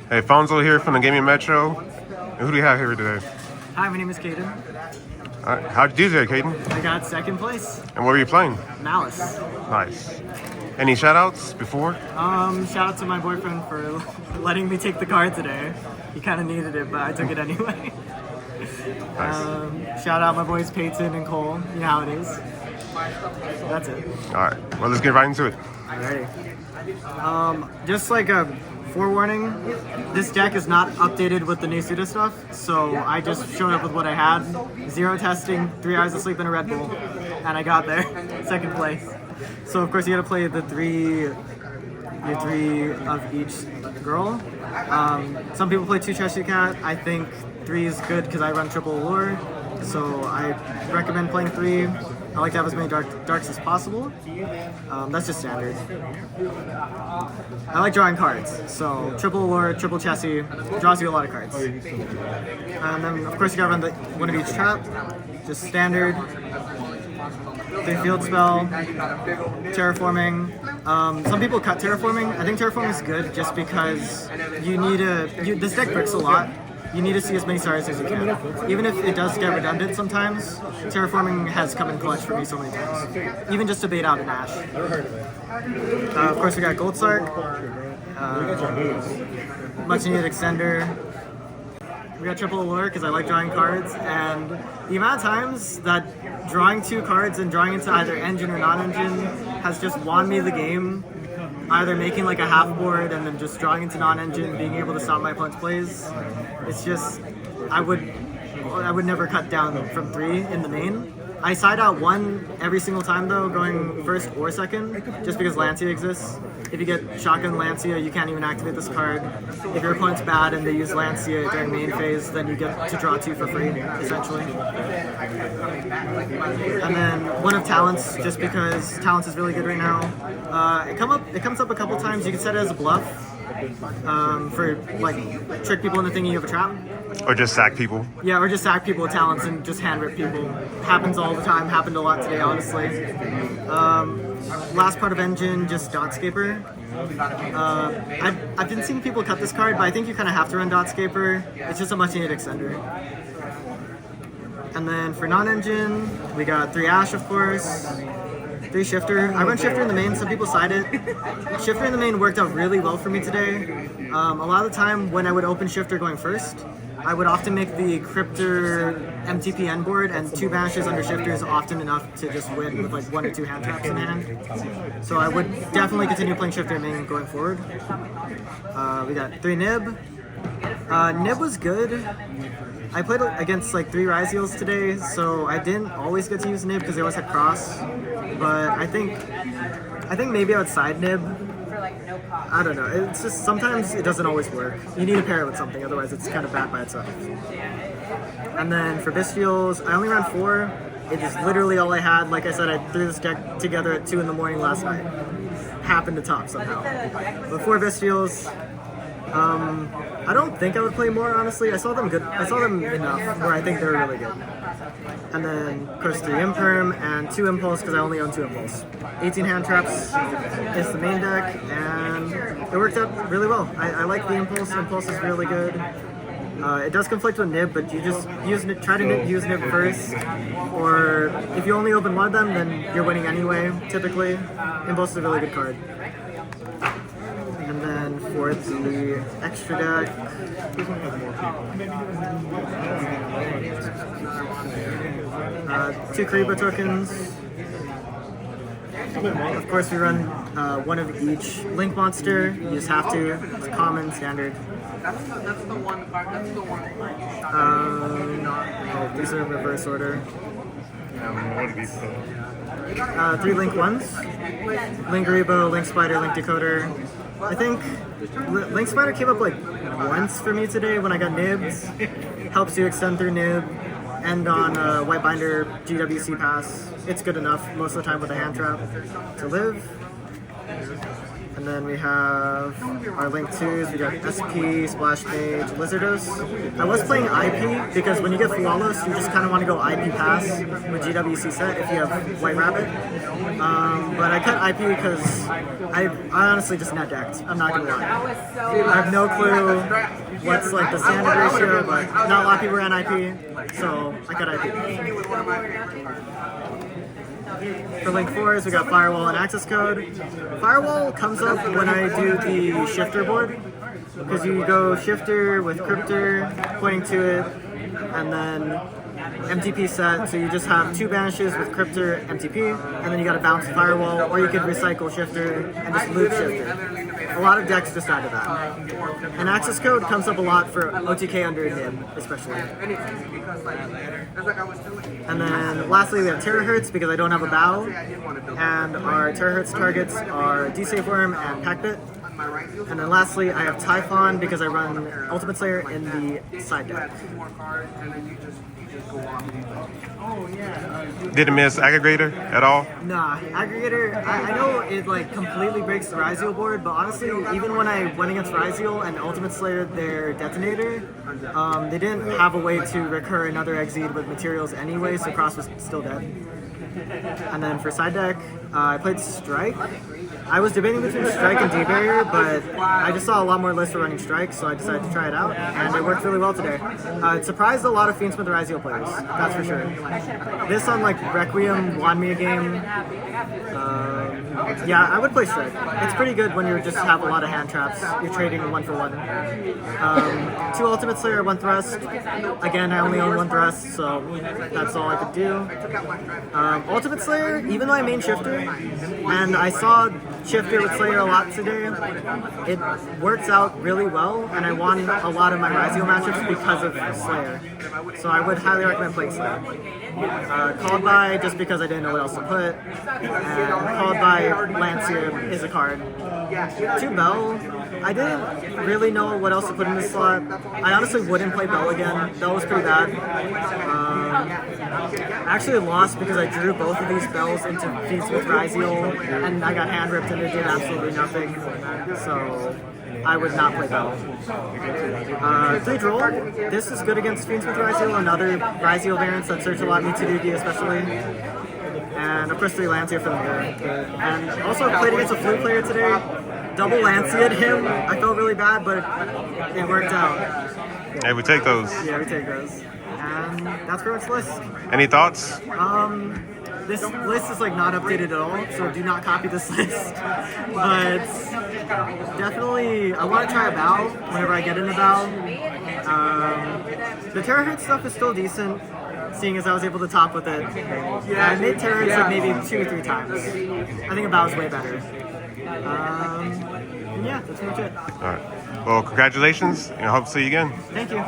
Hey, Fonzo here from the Gaming Metro. And who do you have here today? Hi, my name is Caden. How'd you do today, Caden? I got second place. And what were you playing? Maliss. Nice. Any shout-outs before? Shout out to my boyfriend for letting me take the card today. He kind of needed it, but I took it anyway. Nice. Shout out my boys Peyton and Cole. You know how it is. That's it. All right. Well, let's get right into it. Alrighty. Just like a forewarning, this deck is not updated with the new pseudo stuff, so I just showed up with what I had. 0 testing, 3 hours of sleep, and a Red Bull, and I got there, second place. So of course you gotta play your three of each girl. Some people play 2 Cheshire Cat. I think 3 is good because I run triple allure, so I recommend playing 3. I like to have as many darks as possible. That's just standard. I like drawing cards, so triple allure, triple chassis draws you a lot of cards. And then of course you gotta run one of each trap, just standard. 3 field spell, terraforming. Some people cut terraforming. I think terraforming is good just because this deck bricks a lot. You need to see as many stars as you can. Even if it does get redundant sometimes, terraforming has come in clutch for me so many times. Even just to bait out an Ash. Of course we got Gold Sark. Much needed extender. We got triple allure because I like drawing cards, and the amount of times that drawing 2 cards and drawing into either engine or non-engine has just won me the game. Either making like a half board and then just drawing into non-engine, being able to stop my opponent's plays. It's just, I would never cut down from 3 in the main. I side out 1 every single time though, going first or second, just because Lancia exists. If you get Shotgun Lancia, you can't even activate this card. If your opponent's bad and they use Lancia during main phase, then you get to draw 2 for free, essentially. And then 1 of Talents, just because Talents is really good right now. It comes up a couple times. You can set it as a bluff for like trick people into thinking you have a trap. Or just sack people. Yeah, or just sack people with talents and just hand rip people. Happens all the time, happened a lot today, honestly. Last part of Engine, just Dotscaper. I've been seeing people cut this card, but I think you kind of have to run Dotscaper. It's just a much needed extender. And then for non-engine, we got 3 Ash, of course. 3 Shifter. I run Shifter in the main, some people side it. Shifter in the main worked out really well for me today. A lot of the time when I would open Shifter going first, I would often make the Cryptor MTPN board, and 2 banishes under Shifter is often enough to just win with like 1 or 2 hand traps in hand. So I would definitely continue playing Shifter in main going forward. We got 3 Nib. Nib was good. I played against like 3 Ryzeals today, so I didn't always get to use Nib because they always had Cross. But I think maybe I would side Nib. I don't know. It's just sometimes it doesn't always work. You need to pair it with something, otherwise it's kind of bad by itself. And then for Bestials, I only ran 4. It is literally all I had. Like I said, I threw this deck together at 2 in the morning last night. Happened to top somehow. But 4 Bestials. I don't think I would play more, honestly. I saw them enough where I think they're really good. And then, of course, 3 Imperm and 2 Impulse because I only own 2 Impulse. 18 hand traps is the main deck, and it worked out really well. I like the Impulse. Impulse is really good. It does conflict with Nib, but you just try to use Nib first. Or if you only open 1 of them, then you're winning anyway, typically. Impulse is a really good card. And then for the extra deck, 2 Kariba tokens. Of course, we run 1 of each Link monster. You just have to. It's common, standard. These are in reverse order. 3 Link ones. Link Kariba, Link Spider, Link Decoder. I think Link Spider came up like once for me today when I got Nibs. Helps you extend through Nib. And on White Binder GWC pass. It's good enough most of the time with a hand trap to live. And then we have our Link 2s. We got SP, Splash Mage, Lizardos. I was playing IP because when you get Flawless, you just kind of want to go IP pass with GWC set if you have White Rabbit. But I cut IP because I honestly just net decked. I'm not gonna lie. I have no clue what's like the standard ratio, but not a lot of people ran IP, so I cut IP. For Link 4s, we got Firewall and Access Code. Firewall comes up when I do the shifter board, because you go shifter with Cryptor, pointing to it, and then MTP set, so you just have 2 banishes with Cryptor, MTP, and then you gotta bounce Firewall, or you could recycle shifter and just loop shifter. A lot of decks just added that. And Access Code comes up a lot for OTK under NIM, especially. And then lastly, we have Terahertz because I don't have a bow. And our Terahertz targets are D-Save Worm and Packbit. And then lastly, I have Typhon because I run Ultimate Slayer in the side deck. Didn't miss Aggregator at all? Nah, Aggregator, I know it like completely breaks the Ryzeal board, but honestly, even when I went against Ryzeal and Ultimate Slayer their Detonator, they didn't have a way to recur another Exceed with materials anyway, so Cross was still dead. And then for side deck, I played Strike. I was debating between Strike and D-Barrier, but I just saw a lot more lists for running Strike, so I decided to try it out, and it worked really well today. It surprised a lot of Fiendsmith Ryzeal players, that's for sure. This on like Requiem won me a game. Yeah, I would play Strike. It's pretty good when you just have a lot of hand traps. You're trading 1-for-1. 2 Ultimate Slayer, 1 Thrust. Again, I only own 1 Thrust, so that's all I could do. Ultimate Slayer, even though I main Shifter, and I saw Shifter with Slayer a lot today, it works out really well, and I won a lot of my Ryzeal matchups because of Slayer. So I would highly recommend playing Slayer. Called by just because I didn't know what else to put, and Called by Lancia is a card. 2 Bell, I didn't really know what else to put in this slot. I honestly wouldn't play Bell again. Bell was pretty bad. I actually lost because I drew both of these Bells into Fiendsmith Ryzeal, and I got hand ripped and it did absolutely nothing. So I would not play Bell. 3 Droll, this is good against Fiendsmith Ryzeal and other Ryzeal variants that search a lot, Mitsurugi especially. And of course 3 Lancia for the mirror. And also I played against a Flute player today. Double Lancia him. I felt really bad, but it worked out. Hey, we take those. Yeah, we take those. And that's pretty much the list. Any thoughts? This list is like not updated at all, so do not copy this list. But definitely, I want to try a bow whenever I get in a bow. The Terahertz stuff is still decent, seeing as I was able to top with it. Yeah, I made Terahertz like maybe 2 or 3 times. I think a bow is way better. And yeah, that's pretty much it. All right. Well, congratulations, and I hope to see you again. Thank you.